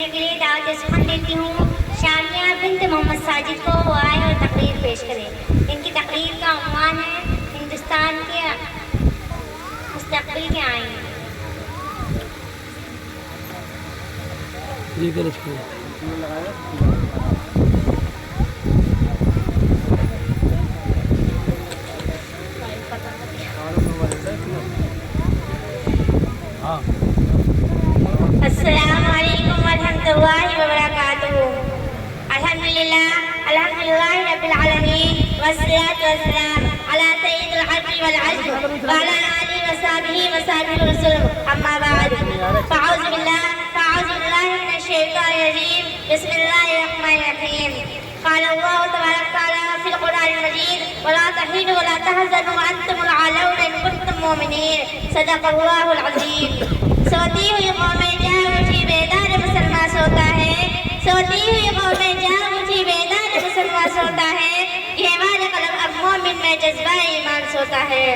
के लिए दावत सुमन देती हूँ शामिया बिन्त मोहम्मद साजिद को, वो आए और तकरीर पेश करें। इनकी तकरीर का उन्वान है हिंदुस्तान के मुस्तकबिल के आईने। अस्सलामु अलैकुम वरहमतुल्लाहि वबरकातुहू। अल्हम्दुलिल्लाह रब्बिल आलमीन वस्सलातु वस्सलाम अला सय्यिदिल अर्ज़ि वल अज़्म व अला आलिहि व सहबिहि व साहिबिर रसूल, अम्मा बाद। फ़अऊज़ु बिल्लाहि मिनश शैतानिर रजीम, बिस्मिल्लाहिर रहमानिर रहीम। क़ाल अल्लाहु तबारक व तआला फ़िल क़ुरआनिल मजीद व ला तहीनु व ला तहज़नु व अंतुमुल आलौना इन कुंतुम मुमिनीन। सदक़ल्लाहुल अज़ीम। सोती हुई कौमें जाग उठी बेदार मुसलमान सोता है, सोती हुई कौमें जाग उठी बेदार मुसलमान सोता है, ये हमारे कलम अब मोमिन में जज्बा ईमान सोता है।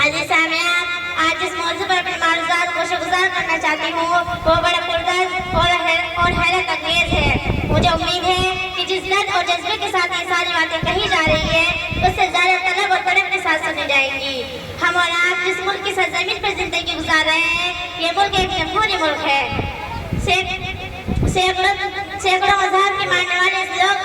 अज़ीज़ सामियान, आज जिस मौजू पर अपने मारूज़ात को शुक्रगुज़ार करना चाहती हूँ वो बड़ा पुरदर्द और हैरत अंगेज़ है। मुझे उम्मीद है कि जिस दर्द और जज्बे के साथ ये सारी बातें कही जा रही है उससे ज़्यादा तलब और तड़प के साथ सुनी जाएंगी। हम और आप जिस मुल्क की सरजमीन पर जिंदगी गुजार रहे हैं, ये मुल्क एक जमहूरी मुल्क है। सैकड़ों मज़हब के मानने वाले लोग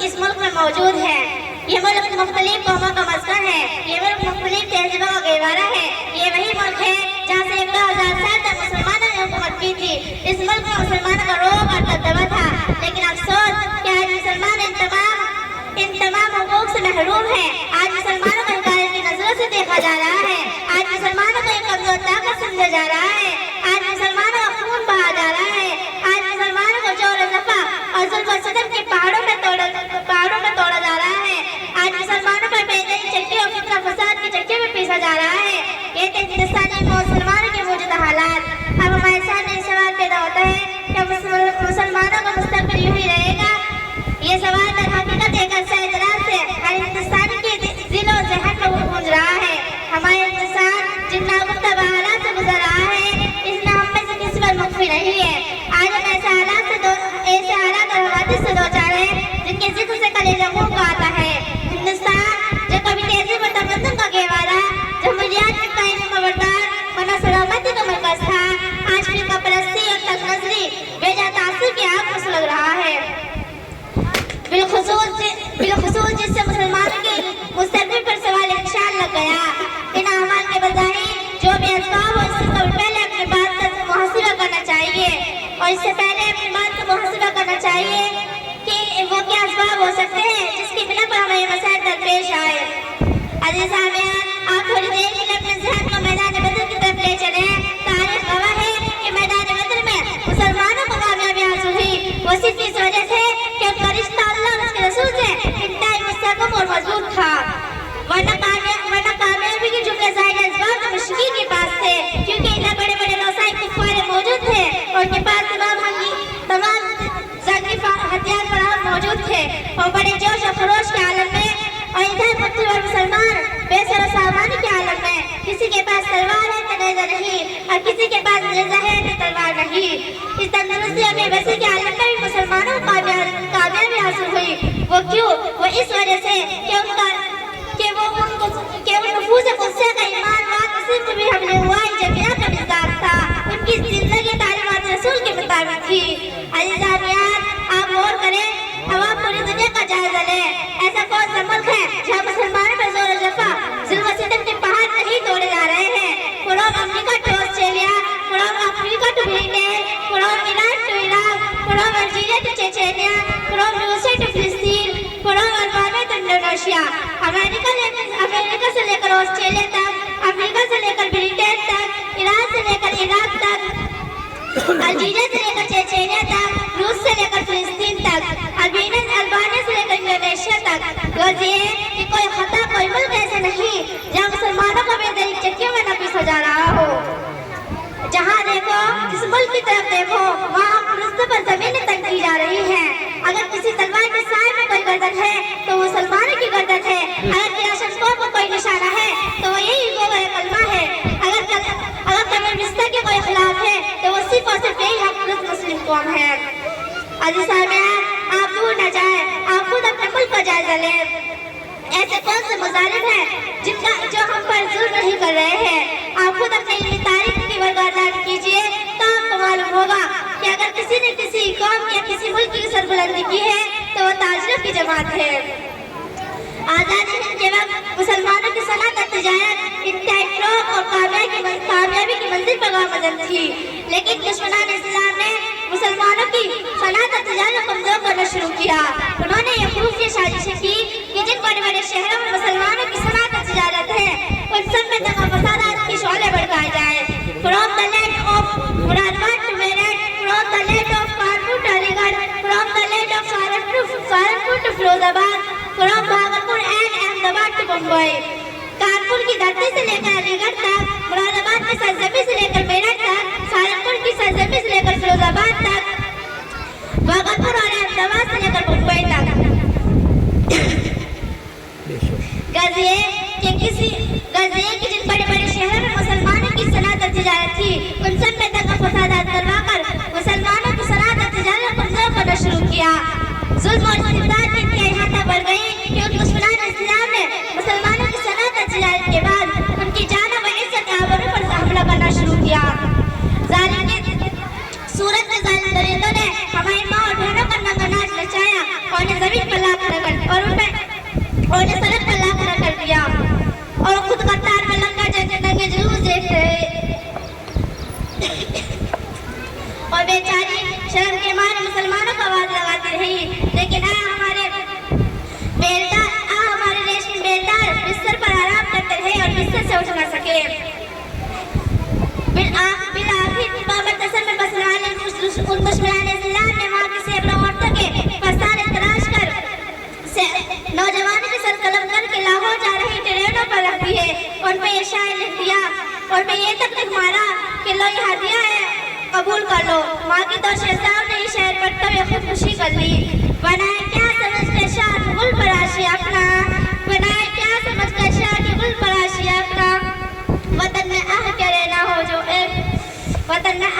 इस मुल्क में मौजूद हैं। ये मुल्क मुख्तलिफ कौमों का मस्कन है, ये मुल्क मुख्तलिफ तहज़ीबों का गहवारा है। ये वही मुल्क है जहाँ से 1000 साल तक मुसलमानों ने हुकूमत की थी। इस मुल्क में मुसलमानों का रोब और दबदबा था, लेकिन अफसोस कि आज मुसलमान इन तमाम हुकूक से महरूम है। आज मुसलमानों को इंकार की नजरों से देखा जा रहा है। आज मुसलमानों को एक कमजोर ताकत समझा जा रहा है। आज मुसलमानों का खून बहा जा रहा है। आज मुसलमानों को जोर जफा और जुल्म और सितम के पहाड़ों में तोड़ा जा रहा है। आज मुसलमानों पर बेदरी चक्की और फितना फसाद की चक्की में पीसा जा रहा है। ये थे हिंदुस्तानी मुसलमानों के मौजूदा हालात। अब हमारे सामने सवाल पैदा होता है कि मुसलमानों का मुस्तकबिल यूं ही रहेगा। ये सवाल पर हकीकत एक अरसा दराज से हर हिंदुस्तानी के दिलों से हट गूंज रहा है। हमारे हिंदुस्तान जिन नागुफ्ता हालात से गुजर रहा है, इसमें हम में से किसी पर मुख्फी नहीं है। आज हम ऐसे हालात और हवादिस से दो चार हैं जिनके जिक्र से कलेजा मुंह को आता है। हिंदुस्तान जो कभी तेजी और तमद्दुन का गहवारा, जमहूरियत की कायम खबरदार वरना सलामती का मरकज था, आज फिर परस्ती और तकनज़री बेजा तासीर की आग में सुलग रहा है। बिलखुसूस जिससे मुसलमानों के मुस्तकबिल पर सवाल निशान लग गया। इन अहवाल के बजाय जो भी असबाब हो, इससे पहले अपनी बात का मुहासिबा करना चाहिए और इससे पहले अपनी बात का मुहासिबा करना चाहिए कि वो क्या असबाब हो सकते हैं जिसकी बिना पर हमें ये मसाइल दरपेश आए। अज़ीज़ सामियान, आप थोड़ी देर के लिए अपने ज़हन को मैदान बदर की तरफ ले चलें। तारीख़ गवाह है कि मैदान बदर में मुसलमानों को कामयाबी हासिल हुई, वो सिर्फ इस वजह से कि उनका रिश्ता अल्लाह और उसके रसूल से इंतहाई मुस्तहकम और मजबूत था। वरना कामयाबी के जुमले ज़ाहिर असबाब तो मुश्किल के पास थे, क्योंकि इतने बड़े बड़े व्यवसाय कुफ़ार मौजूद थे और उनके पास तमाम जंगी हथियार फराहम मौजूद थे और बड़े जोश और खरोश के आलम में और इधर पत्थर और मुसलमान बेसर और सामानी के आलम में किसी के पास तलवार है तो नेज़ा नहीं और किसी के पास नेज़ा है तो तलवार नहीं। इस तंदुरुस्ती और बेबसी के आलम में मुसलमानों को कामयाबी हासिल हुई। वो क्यों? वो इस वजह से कि उन नफूस गुस्से का ईमान बात सिर्फ भी हमने हुआ जमीना का मिजाज था। उनकी जिंदगी तालीमात रसूल के मुताबिक थी। अज़ीज़ सामियान, आप गौर करें, अब आप पूरी दुनिया का जायजा लें। ऐसा कौन सा मुल्क है जहाँ मुसलमानों पर जोर जफा जुल्म और सितम के पहाड़ नहीं तोड़े जा रहे हैं? From America to Australia, from Africa to Britain, from Iran to Iraq, from Algeria to Chechnya, from Russia to Palestine, from Albania to Indonesia. America से लेकर ऑस्ट्रेलिया तक, अफ्रीका से लेकर ब्रिटेन तक, ईरान से लेकर इराक तक, अल्जीरिया से लेकर चेचेनिया तक, रूस से लेकर फिलिस्तीन तक, अल्बानिया से लेकर इंडोनेशिया तक। गर्ज ये है कि कोई खता, कोई मुल्क ऐसा नहीं जहाँ मुसलमानों को बेदरी चक्कियों में न पीसा जा रहा हो। जहाँ देखो, जिस मुल्क की तरफ देखो, वहाँ फलस्तीन पर जमीनें तंग की जा रही हैं। अगर किसी तलवार के साए में कोई गर्दन है तो मुसलमानों की गर्दन है। अगर किराशकों को कोई निशाना है तो वो यही कलमा है। अगर कमर बिस्तर के कोई खिलाफ है तो वो सिर्फ और सिर्फ यही हक मुस्लिम कौम है। अजीज साहब, आप दूर न जाए, आप खुद अपने मुल्क का जायजा लें। ऐसे कौन से मुजालिम हैं जो हम पर जुल्म नहीं कर रहे हैं। आप खुद अपने लिए तारीख की वजाहत कीजिए तो आपको मालूम होगा कि अगर किसी ने किसी कौम या किसी मुल्क की सरबुलंदी की है तो वो ताजरों की जमात है। आज़ादी के वक्त मुसलमानों की सनअत और तिजारत इंतहाई फ़रोग़ और कामयाबी की मंजिल पर गामज़न थी, लेकिन दुश्मनान इस्लाम ने मुसलमानों की सनअत और तिजारत को कमज़ोर करना शुरू किया। उन्होंने ये खुफिया साजिशें की कि जिन बड़े बड़े शहरों में मुसलमानों की सनअत और तिजारत है उन सब में दंगा फसादात की शोले भड़काए जाए। From the land of Muradabad to Meerut, from the land of Kanpur to Aligarh, from the land of Saharanpur to Firozabad, from Bhagalpur and Ahmedabad to Mumbai। Kanpur की धरती से लेकर अलीगढ़ तक, मुरादाबाद की सरजमी से लेकर मेरठ तक, सहारनपुर की सरजमी से लेकर फिरोजाबाद तक, भागलपुर और अहमदाबाद से लेकर मुंबई तक। गर्जिए कि जिन बड़े बड़े शहरों में मुसलमानों की सनअत और तिजारत थी उन सब में दंगा फसादात करवाकर मुसलमानों की सनअत और तिजारत को कमजोर करना शुरू किया। जुल्म और इस्तिबदाद की इंतहाई हद बढ़ गई कि उन दुश्मनान इस्लाम ने मुसलमानों की सनअत और तिजारत के बाद उनकी जान व इज्जत आबरू पर हमला करना शुरू किया। जालिम के सूरत में जालिम दरिंदों ने हमारी माँ और बहनों का नंगा नाच नचाया और उन्हें जमीन पर ला खड़ा कर और उन्हें सड़क पर ला खड़ा कर दिया और खुद कतार में नंगे जुलूस देख रहे और बेचारी शर्म के मारे मुसलमानों को आवाज लगाती रही। लेकिन हमारे रेशमी बेलदार बिस्तर पर आराम करते रहे और बिस्तर से उठ न सके। उन दुश्मनान इस्लाम ने वहाँ की सैकड़ों औरतों के फसाने तलाश कर नौजवानों के सर कलम करके लाहौर जा रही ट्रेनों पर रख दिए। उन पे ये शायर लिख दिया और मैं ये तक लिख मारा कि लो ये हदिया है, कबूल कर लो। माँ की तो शहजाद ने ये शायर पढ़ते हुए खुदकुशी कर ली। बनाए क्या समझ के शाह गुल पराशी अपना, बनाए क्या समझ के शाह गुल पराशी अपना, वतन में आह के रहना हो जो वतन में